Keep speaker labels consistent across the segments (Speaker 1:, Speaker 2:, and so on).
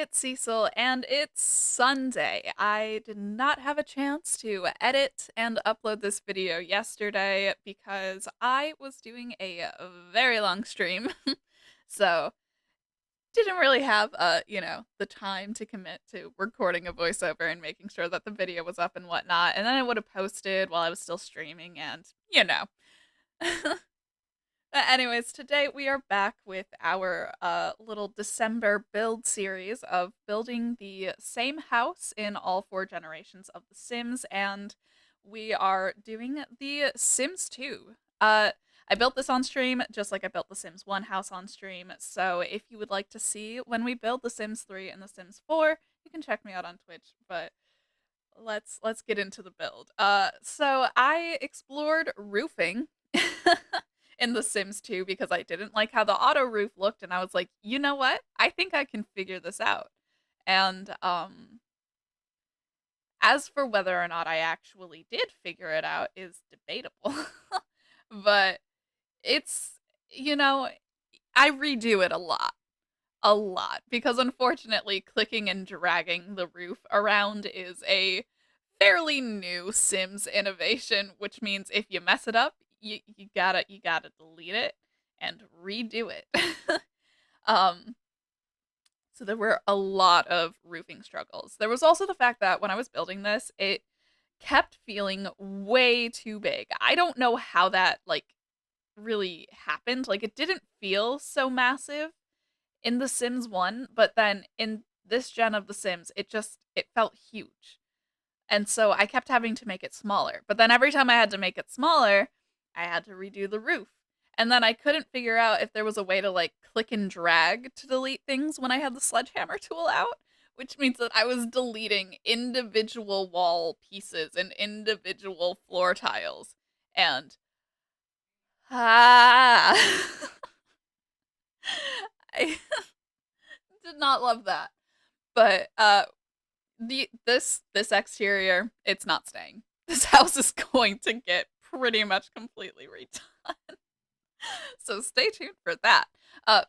Speaker 1: it's Cecil, and it's Sunday. I did not have a chance to edit and upload this video yesterday because I was doing a very long stream. So, didn't really have the time to commit to recording a voiceover and making sure that the video was up and whatnot. And then I would have posted while I was still streaming and you know. But anyways, today we are back with our little December build series of building the same house in all four generations of The Sims, and we are doing the Sims 2. I built this on stream just like I built the Sims 1 house on stream, so if you would like to see when we build the Sims 3 and the Sims 4, you can check me out on Twitch, but let's get into the build. So I explored roofing in The Sims 2 because I didn't like how the auto roof looked, and I was like, you know what? I think I can figure this out. And as for whether or not I actually did figure it out is debatable. But it's you know, I redo it a lot, because unfortunately clicking and dragging the roof around is a fairly new Sims innovation, which means if you mess it up, you gotta delete it and redo it. um so there were a lot of roofing struggles. There was also the fact that when I was building this, it kept feeling way too big. I don't know how that really happened. Like, it didn't feel so massive in The Sims 1, but then in this gen of The Sims, it felt huge. And so I kept having to make it smaller. But then every time I had to make it smaller, I had to redo the roof. And then I couldn't figure out if there was a way to click and drag to delete things when I had the sledgehammer tool out, which means that I was deleting individual wall pieces and individual floor tiles. And ah, I did not love that. But this exterior, it's not staying. This house is going to get pretty much completely redone. So stay tuned for that. Uh,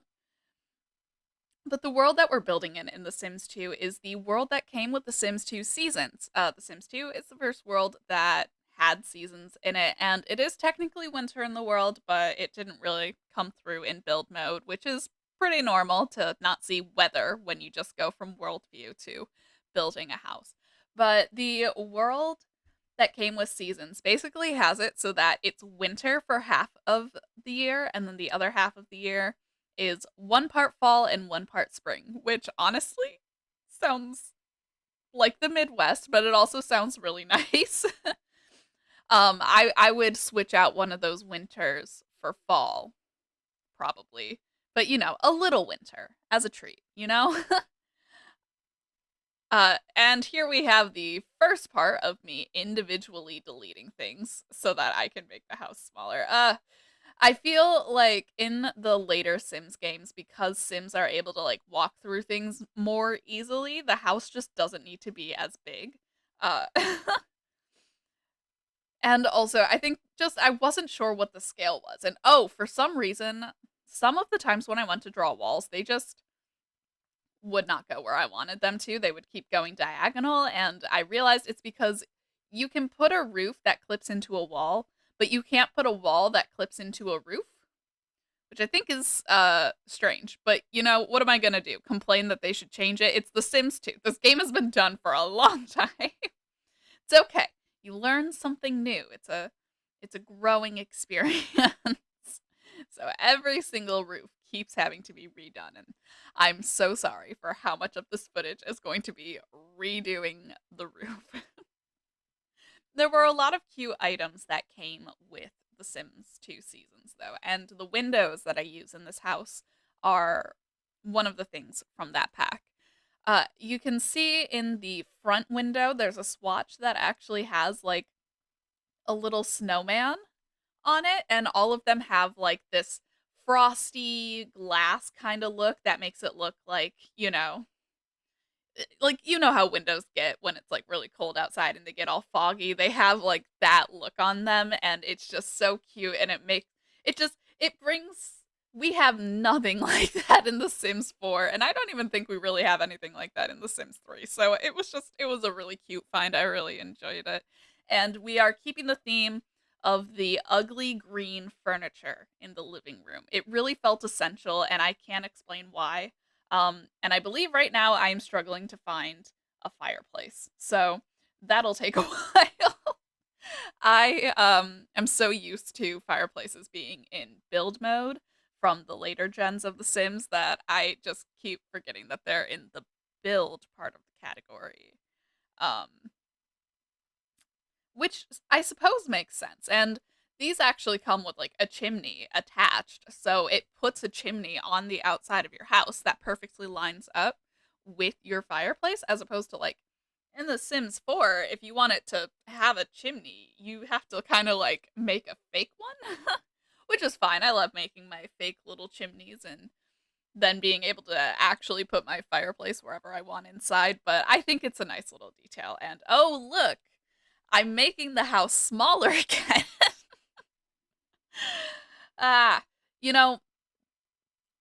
Speaker 1: but the world that we're building in The Sims 2 is the world that came with The Sims 2 seasons. The Sims 2 is the first world that had seasons in it, and it is technically winter in the world, but it didn't really come through in build mode, which is pretty normal to not see weather when you just go from world view to building a house. But the world that came with seasons basically has it so that it's winter for half of the year, and then the other half of the year is one part fall and one part spring, which honestly sounds like the Midwest, but it also sounds really nice. I would switch out one of those winters for fall, probably. But a little winter as a treat, you know? And here we have the first part of me individually deleting things so that I can make the house smaller. I feel like in the later Sims games, because Sims are able to walk through things more easily, the house just doesn't need to be as big. Uh, and also, I think just I wasn't sure what the scale was. And oh, for some reason, some of the times when I went to draw walls, they just would not go where I wanted them to. They would keep going diagonal, and I realized it's because you can put a roof that clips into a wall, but you can't put a wall that clips into a roof, which I think is strange. But what am I going to do? Complain that they should change it? It's The Sims 2. This game has been done for a long time. It's okay. You learn something new. It's a growing experience. So every single roof keeps having to be redone, and I'm so sorry for how much of this footage is going to be redoing the roof. There were a lot of cute items that came with The Sims 2 seasons, though, and the windows that I use in this house are one of the things from that pack. You can see in the front window, there's a swatch that actually has a little snowman on it, and all of them have this frosty glass kind of look that makes it look how windows get when it's really cold outside and they get all foggy. They have that look on them, and it's just so cute, and it brings We have nothing like that in The Sims 4, and I don't even think we really have anything like that in The Sims 3. So it was a really cute find. I really enjoyed it. And we are keeping the theme of the ugly green furniture in the living room. It really felt essential, and I can't explain why. And I believe right now I am struggling to find a fireplace. So that'll take a while. I am so used to fireplaces being in build mode from the later gens of The Sims that I just keep forgetting that they're in the build part of the category. Um, which I suppose makes sense. And these actually come with like a chimney attached. So it puts a chimney on the outside of your house that perfectly lines up with your fireplace, as opposed to like in The Sims 4, if you want it to have a chimney, you have to kind of like make a fake one, which is fine. I love making my fake little chimneys and then being able to actually put my fireplace wherever I want inside. But I think it's a nice little detail. And oh, look, I'm making the house smaller again. ah, you know,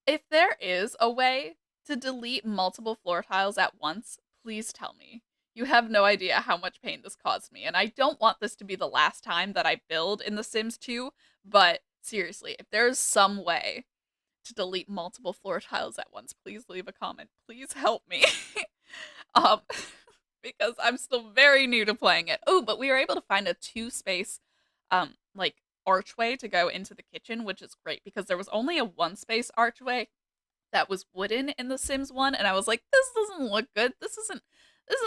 Speaker 1: if there is a way to delete multiple floor tiles at once, please tell me. You have no idea how much pain this caused me, and I don't want this to be the last time that I build in The Sims 2, but seriously, if there's some way to delete multiple floor tiles at once, please leave a comment. Please help me. um, because I'm still very new to playing it. Oh, but we were able to find a two-space, like archway to go into the kitchen, which is great because there was only a one-space archway that was wooden in The Sims 1, and I was like, this doesn't look good. This isn't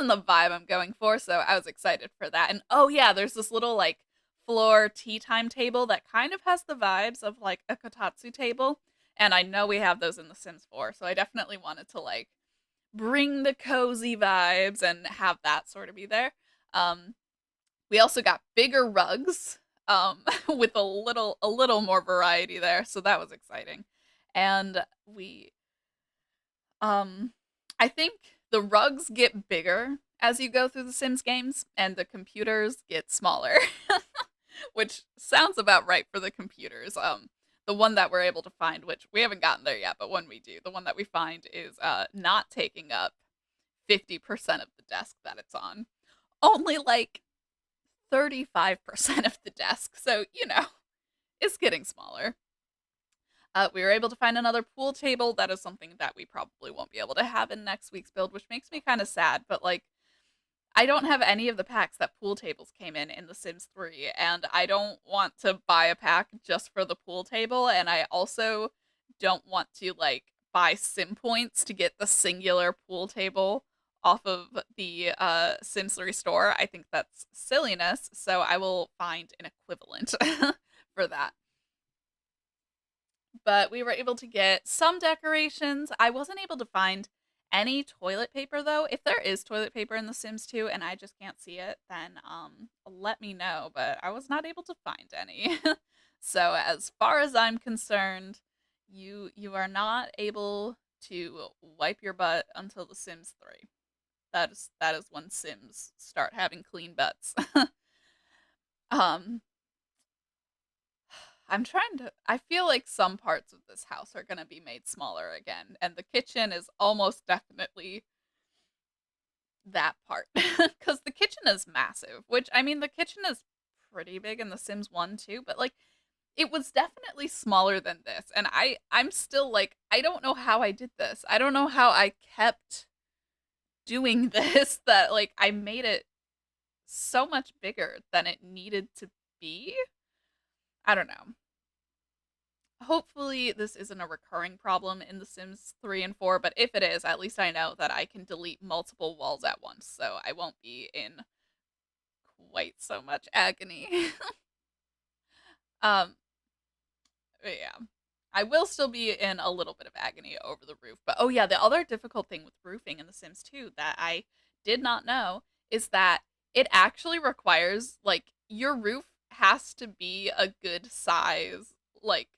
Speaker 1: the vibe I'm going for, so I was excited for that. And oh yeah, there's this little like floor tea time table that kind of has the vibes of like a kotatsu table. And I know we have those in The Sims 4, so I definitely wanted to like bring the cozy vibes and have that sort of be there. Um, we also got bigger rugs, with a little more variety there, so that was exciting. And we um, I think the rugs get bigger as you go through the Sims games, and the computers get smaller, which sounds about right for the computers. The one that we're able to find, which we haven't gotten there yet, but when we do, the one that we find is not taking up 50% of the desk that it's on, only like 35% of the desk. So, it's getting smaller. We were able to find another pool table. That is something that we probably won't be able to have in next week's build, which makes me kind of sad. But like, I don't have any of the packs that pool tables came in The Sims 3, and I don't want to buy a pack just for the pool table. And I also don't want to like buy sim points to get the singular pool table off of the Sims 3 store. I think that's silliness. So I will find an equivalent for that. But we were able to get some decorations. I wasn't able to find any toilet paper though. If there is toilet paper in The Sims 2 and I just can't see it, then let me know, but I was not able to find any. So as far as I'm concerned, you are not able to wipe your butt until The Sims 3. That is when Sims start having clean butts. um I feel like some parts of this house are gonna be made smaller again, and the kitchen is almost definitely that part. Because the kitchen is massive, which, I mean, the kitchen is pretty big in The Sims 1 too, but like, it was definitely smaller than this, and I'm still like, I don't know how I did this. I don't know how I kept doing this, that like, I made it so much bigger than it needed to be. I don't know. Hopefully this isn't a recurring problem in The Sims 3 and 4, but if it is, at least I know that I can delete multiple walls at once, so I won't be in quite so much agony. um, but yeah. I will still be in a little bit of agony over the roof. But oh yeah, the other difficult thing with roofing in The Sims 2 that I did not know is that it actually requires like your roof has to be a good size, like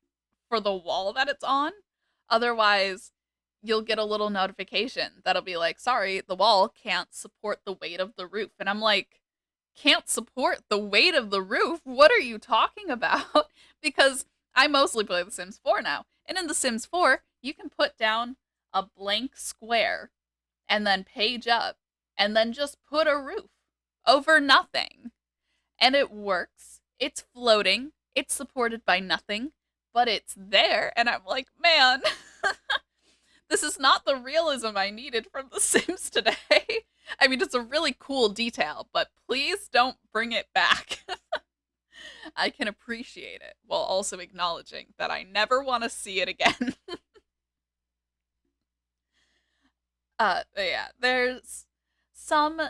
Speaker 1: for the wall that it's on. Otherwise, you'll get a little notification that'll be like, sorry, the wall can't support the weight of the roof. And I'm like, can't support the weight of the roof? What are you talking about? Because I mostly play The Sims 4 now, And in The Sims 4, you can put down a blank square and then page up and then just put a roof over nothing. And it works. It's floating. It's supported by nothing, but it's there. And I'm like, man, this is not the realism I needed from The Sims today. I mean, it's a really cool detail, but please don't bring it back. I can appreciate it while also acknowledging that I never want to see it again. Yeah, there's some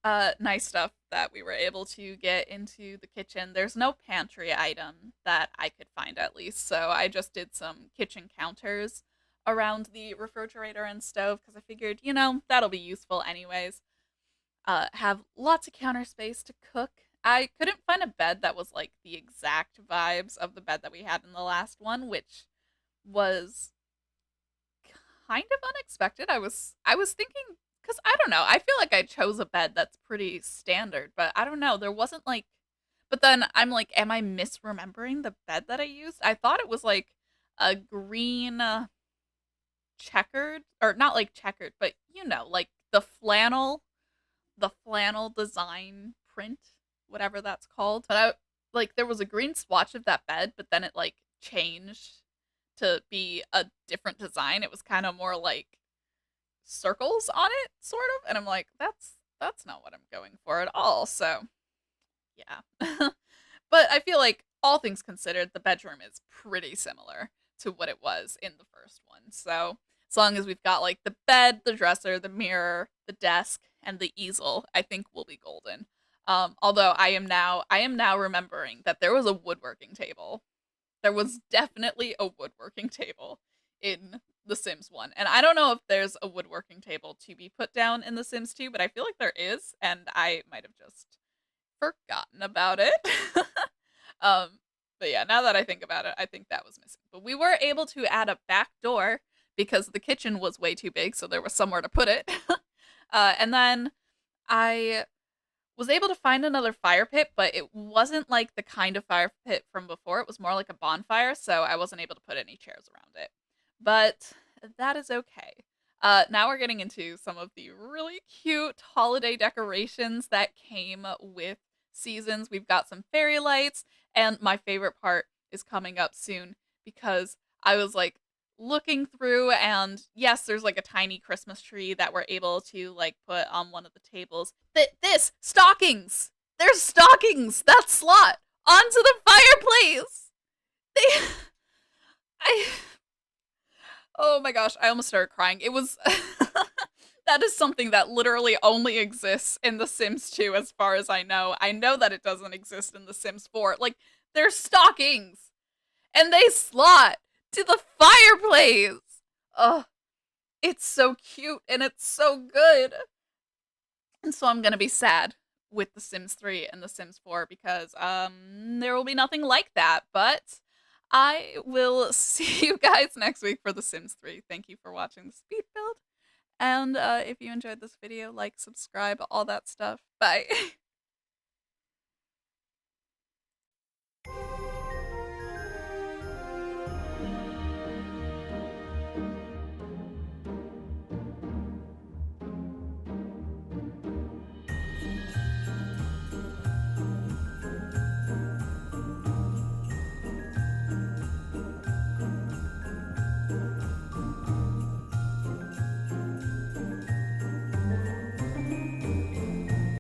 Speaker 1: nice stuff that we were able to get into the kitchen. There's no pantry item that I could find, at least, so I just did some kitchen counters around the refrigerator and stove because I figured, that'll be useful anyways. Have lots of counter space to cook. I couldn't find a bed that was like the exact vibes of the bed that we had in the last one, which was kind of unexpected. I was thinking, cuz I don't know. I feel like I chose a bed that's pretty standard, but I don't know. There wasn't like, but then I'm like, am I misremembering the bed that I used? I thought it was like a green checkered, or not like checkered, but like the flannel design print, whatever that's called. But there was a green swatch of that bed, but then it like changed to be a different design. It was kind of more like circles on it, sort of. And I'm like, that's not what I'm going for at all. So yeah. But I feel like all things considered, the bedroom is pretty similar to what it was in the first one. So as long as we've got like the bed, the dresser, the mirror, the desk, and the easel, I think we'll be golden. Although I am now remembering that there was a woodworking table. There was definitely a woodworking table in The Sims 1. And I don't know if there's a woodworking table to be put down in The Sims 2, but I feel like there is, and I might have just forgotten about it. um, but yeah, now that I think about it, I think that was missing. But we were able to add a back door because the kitchen was way too big, so there was somewhere to put it. And then I was able to find another fire pit, but it wasn't like the kind of fire pit from before. It was more like a bonfire, so I wasn't able to put any chairs around it. But that is okay. Now we're getting into some of the really cute holiday decorations that came with seasons. We've got some fairy lights, and my favorite part is coming up soon because I was like looking through, and yes, there's like a tiny Christmas tree that we're able to like put on one of the tables. This stockings, there's stockings, that slot onto the fireplace. They, I Oh my gosh, I almost started crying. It was that is something that literally only exists in The Sims 2 as far as I know. I know that it doesn't exist in The Sims 4. Like, they're stockings and they slot to the fireplace. Ugh, it's so cute and it's so good. And so I'm going to be sad with The Sims 3 and The Sims 4 because there will be nothing like that, but I will see you guys next week for The Sims 3. Thank you for watching the speed build. And if you enjoyed this video, like, subscribe, all that stuff. Bye.